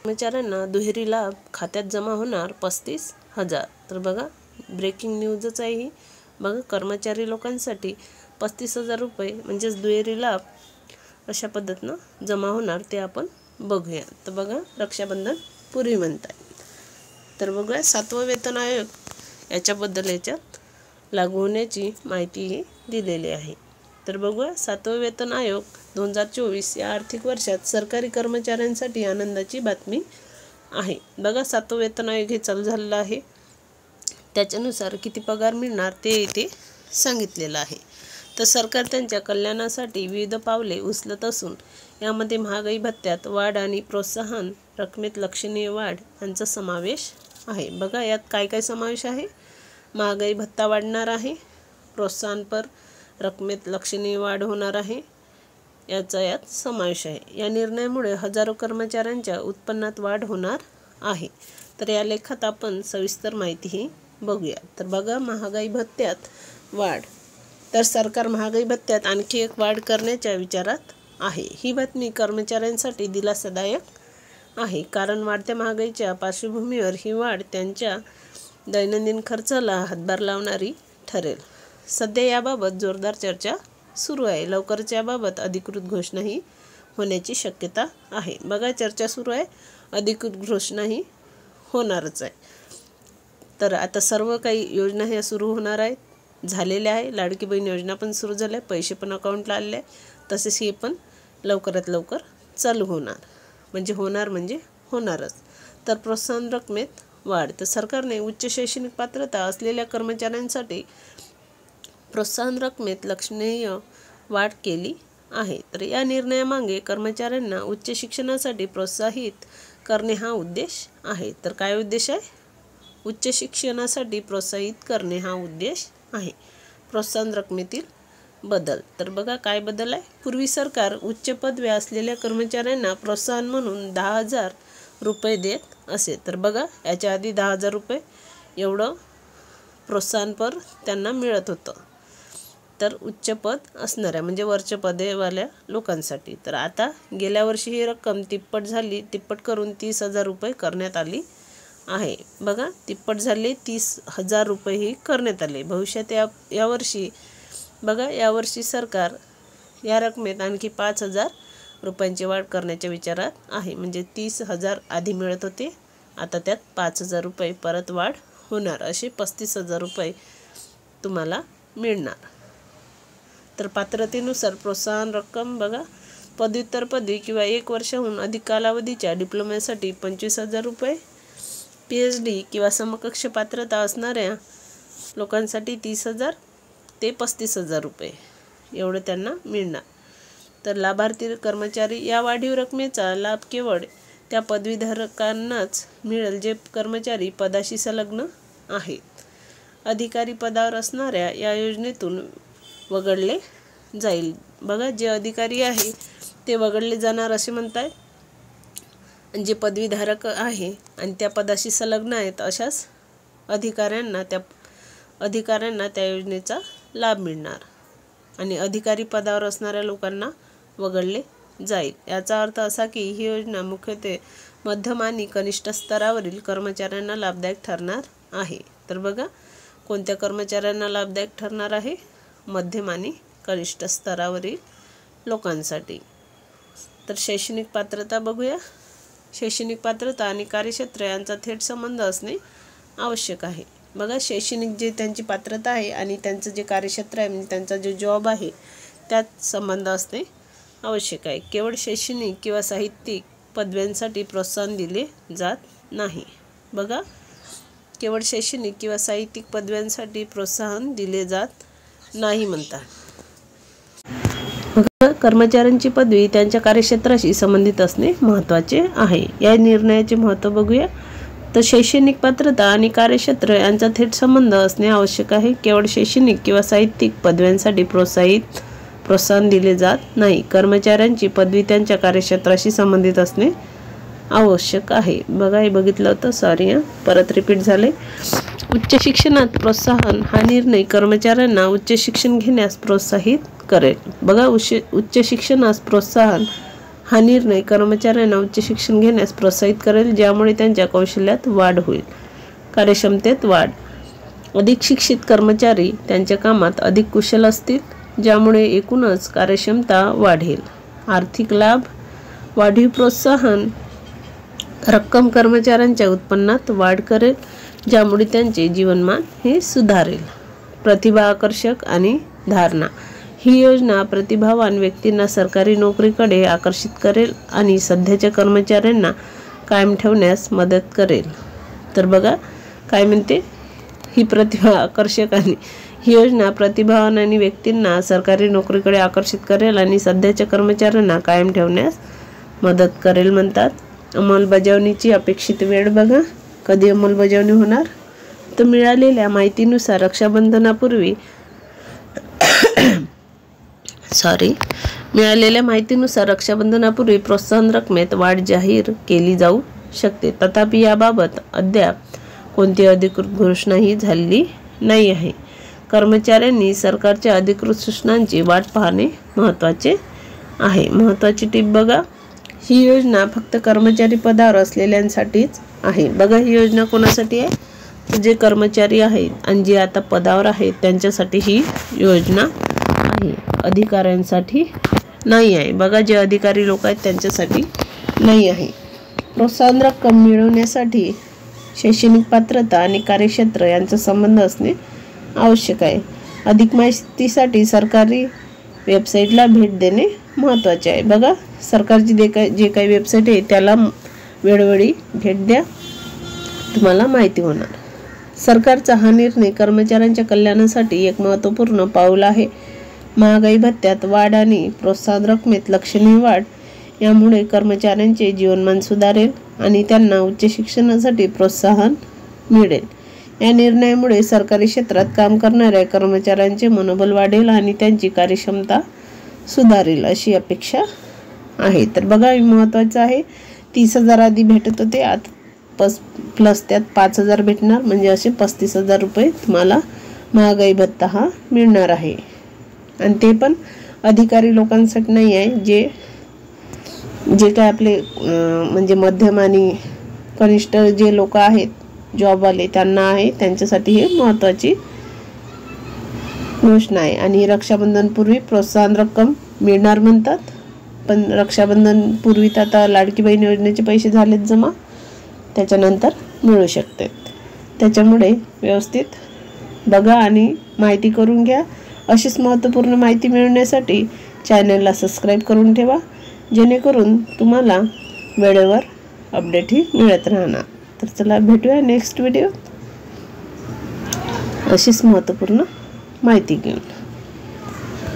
कर्मचाऱ्यांना दुहेरी लाभ खात्यात जमा होणार 35,000। तर बघा ब्रेकिंग न्यूजच आहे ही। बघा कर्मचारी लोकांसाठी 35,000 रुपये म्हणजेच दुहेरी लाभ अशा पद्धतीनं जमा होणार ते आपण बघूया। तर बघा रक्षाबंधन पूर्वी म्हणताय। तर बघूया 7वं वेतन आयोग याच्याबद्दल याच्यात लागू होण्याची माहिती दिलेली आहे। तर बघूया 7वं वेतन आयोग 2024 या आर्थिक वर्षात सरकारी कर्मचाऱ्यांसाठी आनंदाची बातमी आहे। बघा 7वं वेतन आयोग हे चालू झालेलं आहे। त्याच्यानुसार किती पगार मिळणार ते इथे सांगितलेलं आहे। तर सरकार त्यांच्या कल्याणासाठी विविध पावले उचलत असून यामध्ये महागाई भत्त्यात वाढ आणि प्रोत्साहन रकमेत लक्षणीय वाढ यांचा समावेश आहे। बघा यात काय काय समावेश आहे। महागाई भत्ता वाढणार आहे, प्रोत्साहनपर रकमेत लक्षणीय वाढ होणार आहे, याचा यात समावेश आहे। या निर्णयामुळे हजारो कर्मचाऱ्यांच्या उत्पन्नात वाढ होणार आहे। तर या लेखात आपण सविस्तर माहिती बघूया। तर बघा महागाई भत्त्यात वाढ। तर सरकार महागाई भत्त्यात आणखी एक वाढ करण्याच्या विचारात आहे। ही बातमी कर्मचाऱ्यांसाठी दिलासादायक आहे, कारण वाढत्या महागाईच्या पार्श्वभूमीवर ही वाढ त्यांच्या दैनंदिन खर्चाला हातभार लावणारी ठरेल। सध्या याबाबत जोरदार चर्चा सुरू आहे। लवकरच याबाबत अधिकृत घोषणाही होण्याची शक्यता आहे। बघा चर्चा सुरू आहे, अधिकृत घोषणाही होणारच आहे। तर आता सर्व काही योजना ह्या सुरू होणार आहेत, झालेल्या आहे। लाडकी बहीण योजना पण सुरू झाल्या, पैसे पण अकाउंटला आले, तसेच हे पण लवकरात लवकर चालू होणार, म्हणजे होणारच। तर प्रोत्साहन रकमेत वाढ। तर सरकारने उच्च शैक्षणिक पात्रता असलेल्या कर्मचाऱ्यांसाठी प्रोत्साहन रकमेत लक्षणीय वाढ केली आहे। तर या निर्णयामागे कर्मचाऱ्यांना उच्च शिक्षणासाठी प्रोत्साहित करणे हा उद्देश आहे। तर काय उद्देश आहे? उच्च शिक्षणासाठी प्रोत्साहित करणे हा उद्देश आहे। प्रोत्साहन रकमेतील बदल। तर बघा काय बदल आहे। पूर्वी सरकार उच्च पदव्या असलेल्या कर्मचाऱ्यांना प्रोत्साहन म्हणून 10,000 रुपये देत असे। तर बघा याच्या आधी 10,000 रुपये एवढं प्रोत्साहनपर त्यांना मिळत होतं, तर उच्च पद असणाऱ्या म्हणजे वरच्या पदेवाल्या लोकांसाठी। तर आता गेल्या वर्षी ही रक्कम तिप्पट करून 30,000 रुपये करण्यात आली आहे। बघा तिप्पट झाले, 30,000 रुपये ही करण्यात आले। भविष्यात यावर्षी बघा यावर्षी सरकार या रकमेत आणखी 5,000 रुपयांची वाढ करण्याच्या विचारात आहे। म्हणजे 30,000 आधी मिळत होते, आता त्यात 5,000 रुपये परत वाढ होणार, असे 35,000 रुपये तुम्हाला मिळणार। तर पात्रतेनुसार प्रोत्साहन रक्कम बघा पदव्युत्तर पदवी किंवा 1 वर्षाहून अधिक कालावधीच्या डिप्लोम्यासाठी 25,000 रुपये, PhD किंवा समकक्ष पात्रता असणाऱ्या लोकांसाठी 30,000 ते 35,000 रुपये एवढं त्यांना मिळणार। तर लाभार्थी कर्मचारी या वाढीव रकमेचा लाभ केवळ त्या पदवीधारकांनाच मिळेल जे कर्मचारी पदाशी संलग्न आहेत। अधिकारी पदावर असणाऱ्या या योजनेतून वगळले जाईल। बघा जे अधिकारी आहे ते वगळले जाणार असे म्हणतायत, जे पदवीधारक आहे आणि त्या पदाशी संलग्न आहेत अशाच अधिकाऱ्यांना त्या योजनेचा लाभ मिळणार आणि अधिकारी पदावर असणाऱ्या लोकांना वगळले जाईल। याचा अर्थ असा की ही योजना मुख्यत्वे मध्यम आणि कनिष्ठ स्तरावरील कर्मचाऱ्यांना लाभदायक ठरणार आहे। तर बघा कोणत्या कर्मचाऱ्यांना लाभदायक ठरणार आहे? मध्यम आणि कनिष्ठ स्तरावरील लोकांसाठी। तर शैक्षणिक पात्रता बघूया। शैक्षणिक पात्रता आणि कार्यक्षेत्र यांचा थेट संबंध असणे आवश्यक आहे। बघा शैक्षणिक जे त्यांची पात्रता आहे आणि त्यांचं जे कार्यक्षेत्र आहे म्हणजे त्यांचा जो जॉब आहे त्यात संबंध असणे आवश्यक आहे। केवळ शैक्षणिक किंवा साहित्यिक पदव्यांसाठी प्रोत्साहन दिले जात नाही। बघा केवळ शैक्षणिक किंवा साहित्यिक पदव्यांसाठी प्रोत्साहन दिले जात नाही म्हणतात। बघा कर्मचाऱ्यांची पदवी त्यांच्या कार्यक्षेत्राशी संबंधित असणे महत्त्वाचे आहे। या निर्णयाचे महत्त्व बघूया। तर शैक्षणिक पात्रता आणि कार्यक्षेत्र यांचा थेट संबंध असणे आवश्यक आहे। केवळ शैक्षणिक किंवा साहित्यिक पदव्यांसाठी प्रोत्साहन दिले जात नाही। कर्मचाऱ्यांची पदवी त्यांच्या कार्यक्षेत्राशी संबंधित असणे आवश्यक आहे। बघा हे बघितलं होतं, सॉरी परत रिपीट झाले। उच्च शिक्षणात प्रोत्साहन हा निर्णय कर्मचाऱ्यांना उच्च शिक्षण घेण्यास प्रोत्साहित करेल। बघा उच्च शिक्षणास प्रोत्साहन हा निर्णय कर्मचाऱ्यांना उच्च शिक्षण घेण्यास प्रोत्साहित करेल, ज्यामुळे त्यांच्या कौशल्यात वाढ होईल. कार्यक्षमतेत वाढ. अधिक शिक्षित कर्मचारी त्यांच्या कामात अधिक कुशल असतील, ज्यामुळे एकूणच कार्यक्षमता वाढेल. आर्थिक लाभ. वाढीव प्रोत्साहन रक्कम कर्मचाऱ्यांच्या उत्पन्नात वाढ करेल, ज्यामुळे त्यांचे जीवनमान हे सुधारेल. प्रतिभा आकर्षक आणि धारणा. ही योजना प्रतिभावान व्यक्तींना सरकारी नोकरीकडे आकर्षित करेल आणि सध्याच्या कर्मचाऱ्यांना कायम ठेवण्यास मदत करेल. तर बघा काय म्हणते, ही प्रतिभा आकर्षक आणि ही योजना प्रतिभावान आणि व्यक्तींना सरकारी नोकरीकडे आकर्षित करेल आणि सध्याच्या कर्मचाऱ्यांना कायम ठेवण्यास मदत करेल म्हणतात. अंमलबजावणीची अपेक्षित वेळ. बघा कधी अंमलबजावणी होणार, तर मिळालेल्या माहितीनुसार रक्षाबंधनापूर्वी प्रोत्साहन रकमेत वाढ जाहीर केली जाऊ शकते. तथापि याबाबत अद्याप कोणती अधिकृत घोषणाही झालेली नाही आहे. कर्मचाऱ्यांनी सरकारच्या अधिकृत सूचनांची वाट पाहणे महत्त्वाचे आहे. महत्त्वाची टीप बघा, ही योजना फक्त कर्मचारी पदावर असलेल्यांसाठीच आहे. बघा ही योजना कोणासाठी आहे, तर जे कर्मचारी आहेत आणि जे आता पदावर आहेत त्यांच्यासाठी ही योजना आहे, अधिकाऱ्यांसाठी नाही आहे. बघा जे अधिकारी लोक आहेत त्यांच्यासाठी नाही आहे. प्रोत्साहन रक्कम मिळवण्यासाठी शैक्षणिक पात्रता आणि कार्यक्षेत्र यांचा संबंध असणे आवश्यक आहे. अधिक माहितीसाठी सरकारी वेबसाईटला भेट देणे महत्त्वाचे आहे. बघा सरकारची जे काही वेबसाईट आहे त्याला वेळोवेळी भेट द्या, तुम्हाला माहिती होणार. सरकारचा हा निर्णय कर्मचाऱ्यांच्या कल्याणासाठी एक महत्त्वपूर्ण पाऊल आहे. महागाई भत्त्यात वाढ आणि प्रोत्साहन रकमेत लक्षणीय वाढ यामुळे कर्मचाऱ्यांचे जीवनमान सुधारेल आणि त्यांना उच्च शिक्षणासाठी प्रोत्साहन मिळेल. या निर्णयामुळे सरकारी क्षेत्रात काम करणाऱ्या कर्मचाऱ्यांचे मनोबल वाढेल आणि त्यांची कार्यक्षमता सुधारेल अशी अपेक्षा आहे. तर बघा महत्त्वाचं आहे, 30,000 आधी भेटत होते, आता प्लस त्यात 5,000 भेटणार, म्हणजे असे 35,000 रुपये तुम्हाला महागाई भत्ता हा मिळणार आहे. आणि ते पण अधिकारी लोकांसाठी नाही आहे, जे काय आपले म्हणजे मध्यम आणि कनिष्ठ जे लोक आहेत जॉबवाले त्यांना आहे, त्यांच्यासाठी हे महत्त्वाची घोषणा आहे. आणि रक्षाबंधन पूर्वी प्रोत्साहन रक्कम मिळणार म्हणतात, पण रक्षाबंधन पूर्वी तर आता लाडकी बहीण योजनेचे पैसे झालेत जमा, त्याच्यानंतर मिळू शकते. त्याच्यामुळे व्यवस्थित बघा आणि माहिती करून घ्या. अशीच महत्त्वपूर्ण माहिती मिळवण्यासाठी चॅनलला सबस्क्राईब करून ठेवा, जेणेकरून तुम्हाला वेळेवर अपडेटही मिळत राहणार. तर चला भेटूया नेक्स्ट व्हिडिओ अशीच महत्त्वपूर्ण माहिती घेऊन.